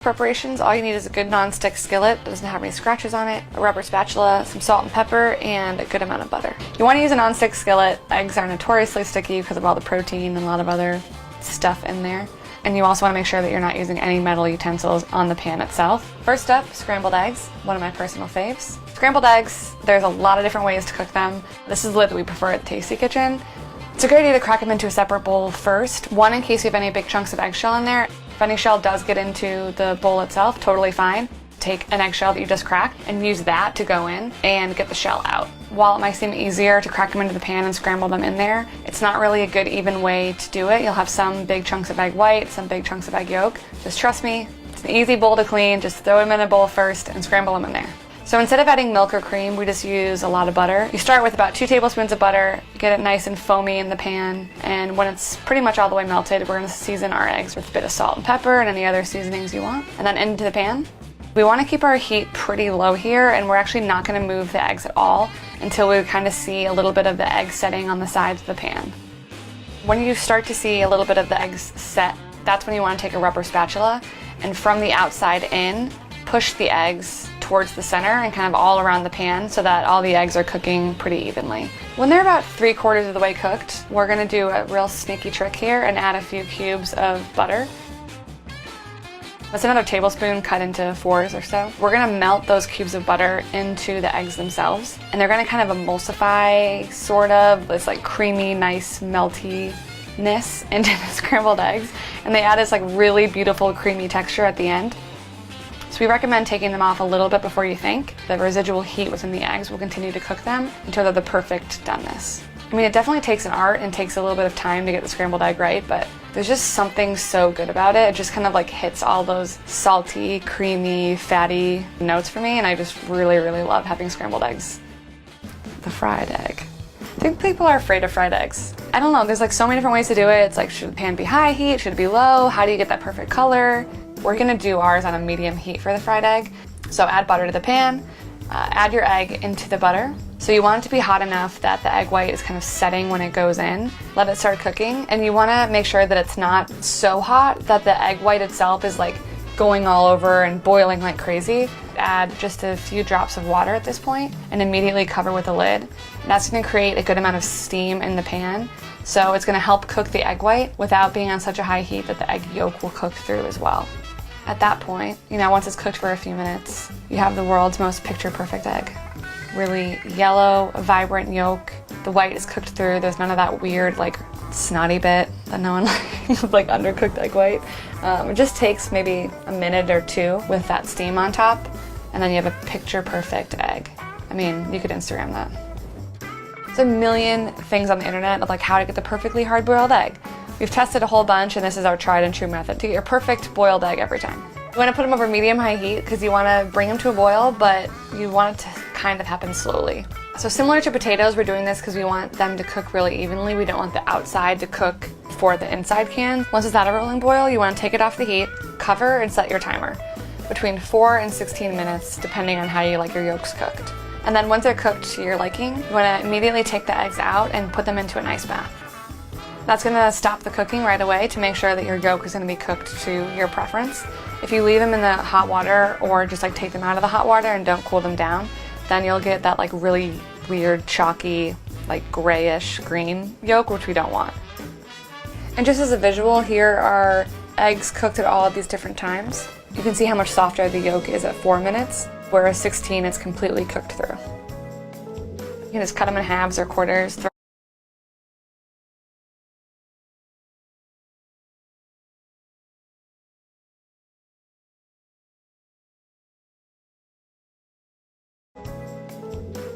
Preparations, all you need is a good non-stick skillet that doesn't have any scratches on it, a rubber spatula, some salt and pepper, and a good amount of butter. You want to use a non-stick skillet. Eggs are notoriously sticky because of all the protein and a lot of other stuff in there. And you also want to make sure that you're not using any metal utensils on the pan itself. First up, scrambled eggs, one of my personal faves. Scrambled eggs, there's a lot of different ways to cook them. This is the way that we prefer at the Tasty Kitchen. It's a great idea to crack them into a separate bowl first. One, in case you have any big chunks of eggshell in there. If any shell does get into the bowl itself, totally fine. Take an eggshell that you just cracked and use that to go in and get the shell out. While it might seem easier to crack them into the pan and scramble them in there, it's not really a good even way to do it. You'll have some big chunks of egg white, some big chunks of egg yolk. Just trust me, it's an easy bowl to clean. Just throw them in a bowl first and scramble them in there. So instead of adding milk or cream, we just use a lot of butter. You start with about 2 tablespoons of butter, get it nice and foamy in the pan, and when it's pretty much all the way melted, we're going to season our eggs with a bit of salt and pepper and any other seasonings you want, and then into the pan. We want to keep our heat pretty low here, and we're actually not going to move the eggs at all until we kind of see a little bit of the egg setting on the sides of the pan. When you start to see a little bit of the eggs set, that's when you want to take a rubber spatula and from the outside in, push the eggs towards the center and kind of all around the pan so that all the eggs are cooking pretty evenly. When they're about 3/4 of the way cooked, we're going to do a real sneaky trick here and add a few cubes of butter. That's another tablespoon cut into 4s or so. We're going to melt those cubes of butter into the eggs themselves, and they're going to kind of emulsify sort of this like creamy, nice meltiness into the scrambled eggs, and they add this like really beautiful creamy texture at the end. So we recommend taking them off a little bit before you think. The residual heat within the eggs will continue to cook them until they're the perfect doneness. I mean, it definitely takes an art and takes a little bit of time to get the scrambled egg right, but there's just something so good about it. It just kind of like hits all those salty, creamy, fatty notes for me, and I just really, really love having scrambled eggs. The fried egg. I think people are afraid of fried eggs. I don't know, there's like so many different ways to do it. It's like, should the pan be high heat? Should it be low? How do you get that perfect color? We're gonna do ours on a medium heat for the fried egg. So add butter to the pan, add your egg into the butter. So you want it to be hot enough that the egg white is kind of setting when it goes in. Let it start cooking, and you wanna make sure that it's not so hot that the egg white itself is like going all over and boiling like crazy. Add just a few drops of water at this point and immediately cover with a lid. And that's gonna create a good amount of steam in the pan. So it's gonna help cook the egg white without being on such a high heat that the egg yolk will cook through as well. At that point, once it's cooked for a few minutes, you have the world's most picture-perfect egg. Really yellow, vibrant yolk. The white is cooked through. There's none of that weird, like, snotty bit that no one likes, like undercooked egg white. It just takes maybe a minute or two with that steam on top, and then you have a picture-perfect egg. I mean, you could Instagram that. There's a million things on the internet of like how to get the perfectly hard-boiled egg. We've tested a whole bunch, and this is our tried and true method to get your perfect boiled egg every time. You want to put them over medium-high heat because you want to bring them to a boil, but you want it to kind of happen slowly. So similar to potatoes, we're doing this because we want them to cook really evenly. We don't want the outside to cook before the inside can. Once it's at a rolling boil, you want to take it off the heat, cover, and set your timer. Between 4 and 16 minutes, depending on how you like your yolks cooked. And then once they're cooked to your liking, you want to immediately take the eggs out and put them into an ice bath. That's going to stop the cooking right away to make sure that your yolk is going to be cooked to your preference. If you leave them in the hot water or just like take them out of the hot water and don't cool them down, then you'll get that like really weird, chalky, like grayish green yolk, which we don't want. And just as a visual, here are eggs cooked at all of these different times. You can see how much softer the yolk is at 4 minutes, whereas 16 it's completely cooked through. You can just cut them in halves or quarters.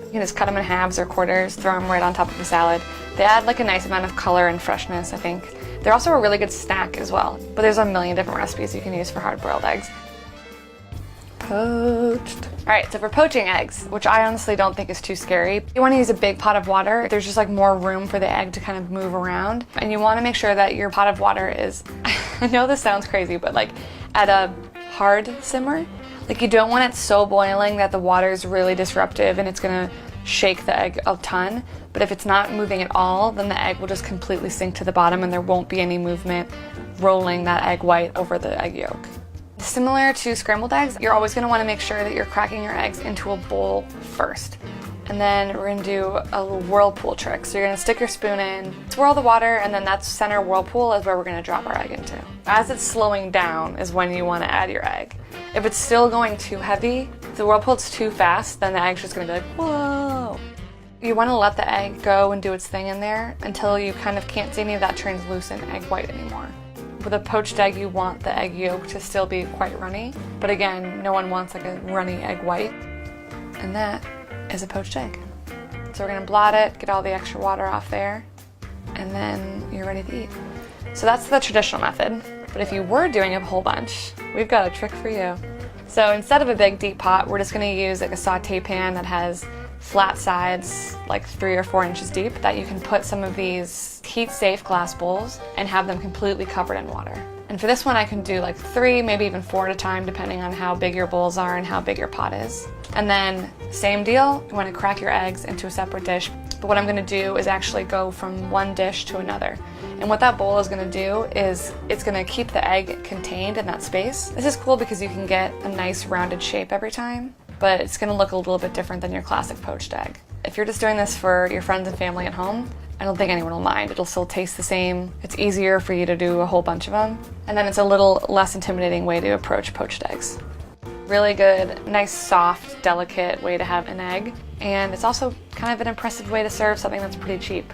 You can just cut them in halves or quarters, throw them right on top of a salad. They add like a nice amount of color and freshness, I think. They're also a really good snack as well, but there's a million different recipes you can use for hard-boiled eggs. Poached. All right, so for poaching eggs, which I honestly don't think is too scary, you want to use a big pot of water. There's just like more room for the egg to kind of move around, and you want to make sure that your pot of water is, I know this sounds crazy, but like at a hard simmer. Like you don't want it so boiling that the water is really disruptive and it's gonna shake the egg a ton. But if it's not moving at all, then the egg will just completely sink to the bottom and there won't be any movement rolling that egg white over the egg yolk. Similar to scrambled eggs, you're always going to want to make sure that you're cracking your eggs into a bowl first. And then we're going to do a little whirlpool trick. So you're going to stick your spoon in, swirl the water, and then that center whirlpool is where we're going to drop our egg into. As it's slowing down is when you want to add your egg. If it's still going too heavy, if the whirlpool's too fast, then the egg's just going to be like, whoa. You want to let the egg go and do its thing in there until you kind of can't see any of that translucent egg white anymore. With a poached egg, you want the egg yolk to still be quite runny, but again, no one wants like a runny egg white. And that is a poached egg. So we're gonna blot it, get all the extra water off there, and then you're ready to eat. So that's the traditional method, but if you were doing a whole bunch, we've got a trick for you. So instead of a big deep pot, we're just gonna use like a saute pan that has flat sides, like 3 or 4 inches deep, that you can put some of these heat-safe glass bowls and have them completely covered in water. And for this one, I can do like 3, maybe even 4 at a time, depending on how big your bowls are and how big your pot is. And then, same deal, you want to crack your eggs into a separate dish. But what I'm going to do is actually go from one dish to another. And what that bowl is going to do is it's going to keep the egg contained in that space. This is cool because you can get a nice rounded shape every time, but it's going to look a little bit different than your classic poached egg. If you're just doing this for your friends and family at home, I don't think anyone will mind. It'll still taste the same. It's easier for you to do a whole bunch of them. And then it's a little less intimidating way to approach poached eggs. Really good, nice, soft, delicate way to have an egg. And it's also kind of an impressive way to serve something that's pretty cheap.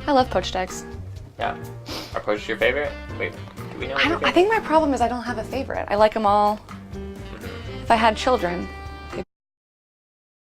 I love poached eggs. Yeah. Are poached your favorite? Wait, do we know? I think my problem is I don't have a favorite. I like them all. If I had children,